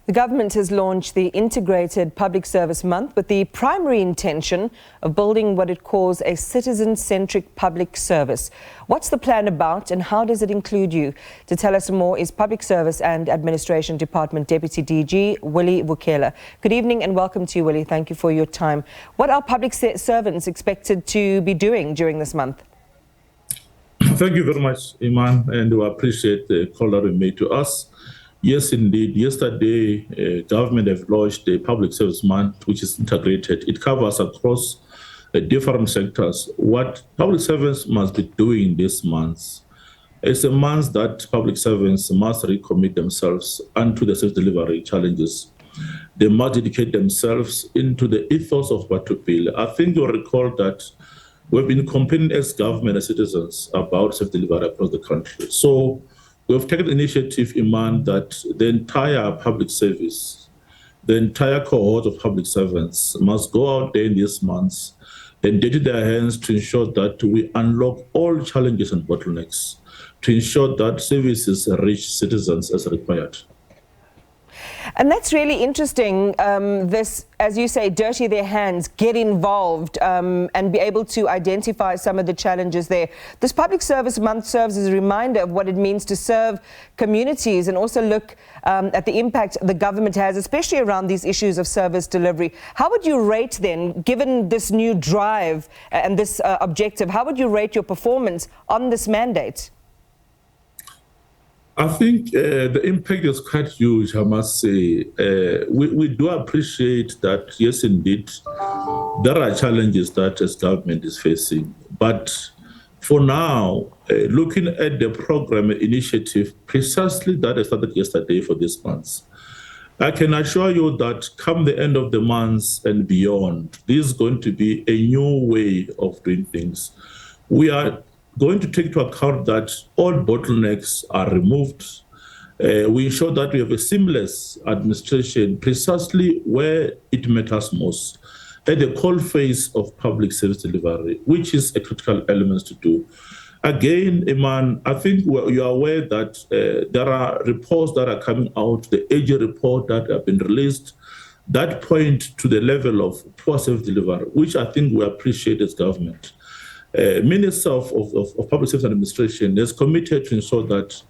The government has launched the Integrated Public Service Month with the primary intention of building what it calls a citizen-centric public service. What's the plan about and how does it include you? To tell us more is Public Service and Administration Department Deputy DG, Willie Vukela. Good evening and welcome to you, Willie. Thank you for your time. What are public servants expected to be doing during this month? Thank you very much, Iman, and we appreciate the call that you made to us. Yes, indeed. Yesterday, government have launched the Public Service Month, which is integrated. It covers across different sectors. What public servants must be doing this month is a month that public servants must recommit themselves unto the service delivery challenges. They must dedicate themselves into the ethos of Batupile. I think you'll recall that we've been campaigning as government and citizens about service delivery across the country. So we've taken the initiative, Iman, that the entire public service, the entire cohort of public servants must go out there in these months and dirty their hands to ensure that we unlock all challenges and bottlenecks, to ensure that services reach citizens as required. And that's really interesting, this, as you say, dirty their hands, get involved and be able to identify some of the challenges there. This Public Service Month serves as a reminder of what it means to serve communities and also look at the impact the government has, especially around these issues of service delivery. How would you rate then, given this new drive and this objective, how would you rate your performance on this mandate? I think the impact is quite huge, I must say. We do appreciate that, yes, indeed, there are challenges that as government is facing. But for now, looking at the program initiative, precisely that I started yesterday for this month, I can assure you that come the end of the month and beyond, this is going to be a new way of doing things. We are going to take into account that all bottlenecks are removed. We ensure that we have a seamless administration precisely where it matters most, at the core phase of public service delivery, which is a critical element to do. Again, Iman, I think you are aware that there are reports that are coming out, the AG report that have been released, that point to the level of poor service delivery, which I think we appreciate as government. Minister of Public Service and Administration is committed to ensure that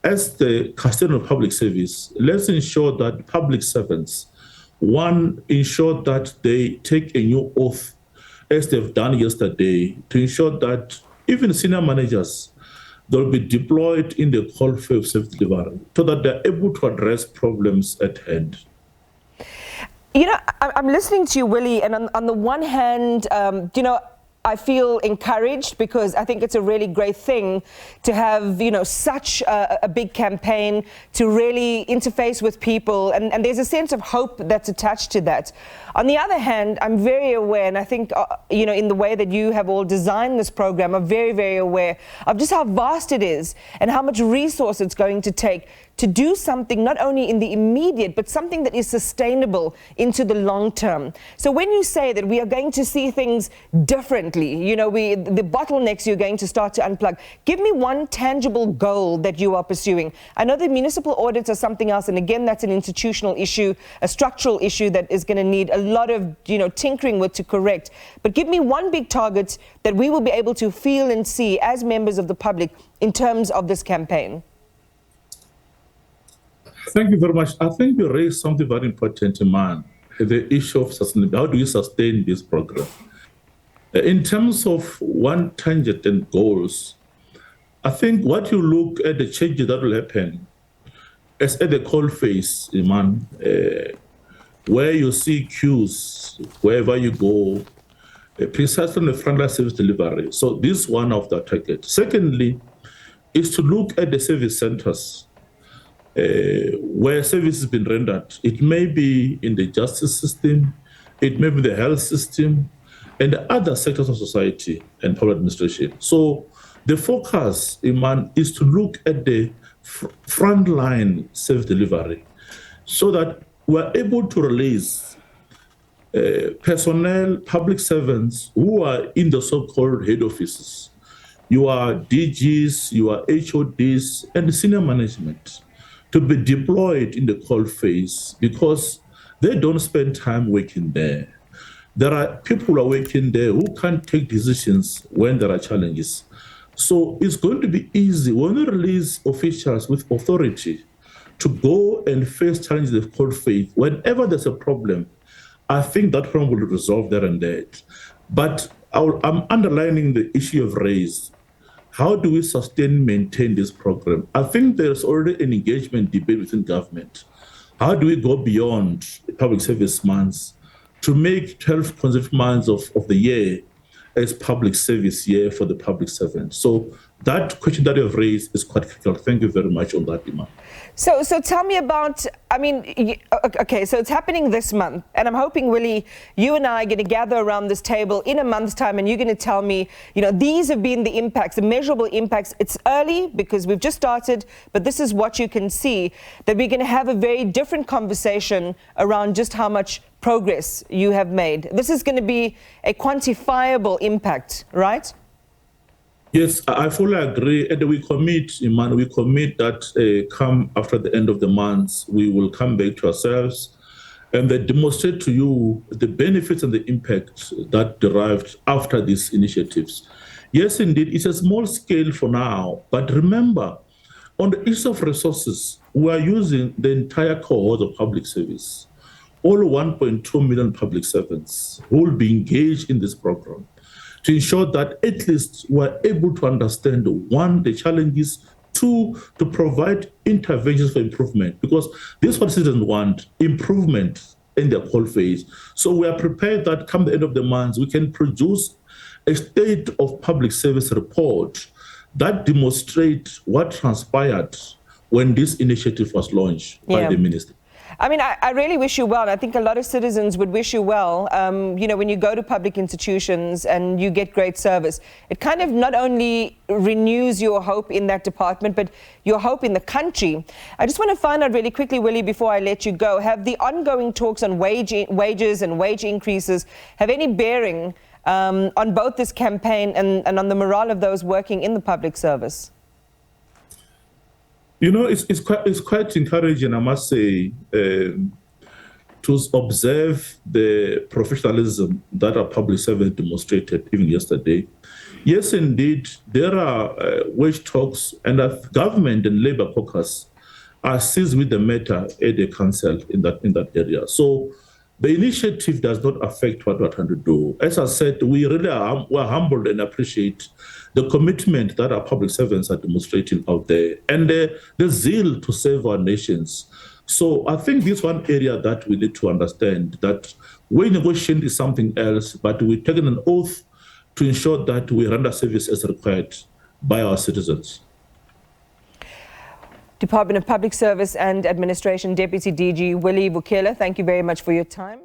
as the custodian of public service, let's ensure that public servants, one, ensure that they take a new oath, as they've done yesterday, to ensure that even senior managers, they'll be deployed in the call for service delivery so that they're able to address problems at hand. You know, I'm listening to you, Willie, and on the one hand, you know, I feel encouraged because I think it's a really great thing to have, you know, such a big campaign to really interface with people. And there's a sense of hope that's attached to that. On the other hand, I'm very aware, and I think, you know, in the way that you have all designed this program, I'm very, very aware of just how vast it is and how much resource it's going to take to do something not only in the immediate, but something that is sustainable into the long term. So when you say that we are going to see things differently, you know, the bottlenecks you're going to start to unplug, give me one tangible goal that you are pursuing. I know the municipal audits are something else, and again, that's an institutional issue, a structural issue that is going to need a lot of, you know, tinkering with to correct. But give me one big target that we will be able to feel and see as members of the public in terms of this campaign. Thank you very much. I think you raised something very important, Iman, the issue of sustainability. How do you sustain this program? In terms of one tangent and goals, I think what you look at the changes that will happen is at the call phase, Iman, where you see queues wherever you go, precisely on the frontline service delivery. So this is one of the targets. Secondly, is to look at the service centers where service has been rendered. It may be in the justice system, it may be the health system, and the other sectors of society and public administration. So the focus, Iman, is to look at the frontline service delivery so that we're able to release personnel, public servants who are in the so-called head offices. You are DGs, you are HODs, and senior management. to be deployed in the cold phase because they don't spend time working there. There are people who are working there who can't take decisions when there are challenges. So it's going to be easy when we release officials with authority to go and face challenges of cold faith. Whenever there's a problem, I think that problem will resolve there and there. But I'm underlining the issue of race. How do we sustain and maintain this program? I think there's already an engagement debate within government. How do we go beyond public service months to make 12 consecutive months of the year as public service year for the public servant? So that question that you have raised is quite critical. Thank you very much on that, Iman. So tell me about, okay, so it's happening this month, and I'm hoping, Willie, you and I are going to gather around this table in a month's time, and you're going to tell me, these have been the impacts, the measurable impacts. It's early because we've just started, but this is what you can see, that we're going to have a very different conversation around just how much progress you have made. This is going to be a quantifiable impact, right? Yes, I fully agree. And we commit, Iman, that come after the end of the month, we will come back to ourselves and then demonstrate to you the benefits and the impact that derived after these initiatives. Yes, indeed, it's a small scale for now, but remember, on the issue of resources, we are using the entire cohort of public service, all 1.2 million public servants who will be engaged in this program, to ensure that at least we're able to understand, one, the challenges, two, to provide interventions for improvement, because this is what citizens want, improvement in their cold phase. So we are prepared that come the end of the month, we can produce a state of public service report that demonstrates what transpired when this initiative was launched by the minister. I mean, I really wish you well. I think a lot of citizens would wish you well. When you go to public institutions and you get great service, it kind of not only renews your hope in that department, but your hope in the country. I just want to find out really quickly, Willie, before I let you go, have the ongoing talks on wages and wage increases have any bearing on both this campaign and on the morale of those working in the public service? It's quite encouraging, I must say, to observe the professionalism that our public servants demonstrated even yesterday. Yes, indeed, there are wage talks, and the government and Labour caucus are seized with the matter at the council in that area. So the initiative does not affect what we're trying to do. As I said, we really we're humbled and appreciate the commitment that our public servants are demonstrating out there and the zeal to serve our nations. So I think this one area that we need to understand, that wage negotiation is something else, but we've taken an oath to ensure that we render service as required by our citizens. Department of Public Service and Administration Deputy DG Willie Vukela, thank you very much for your time.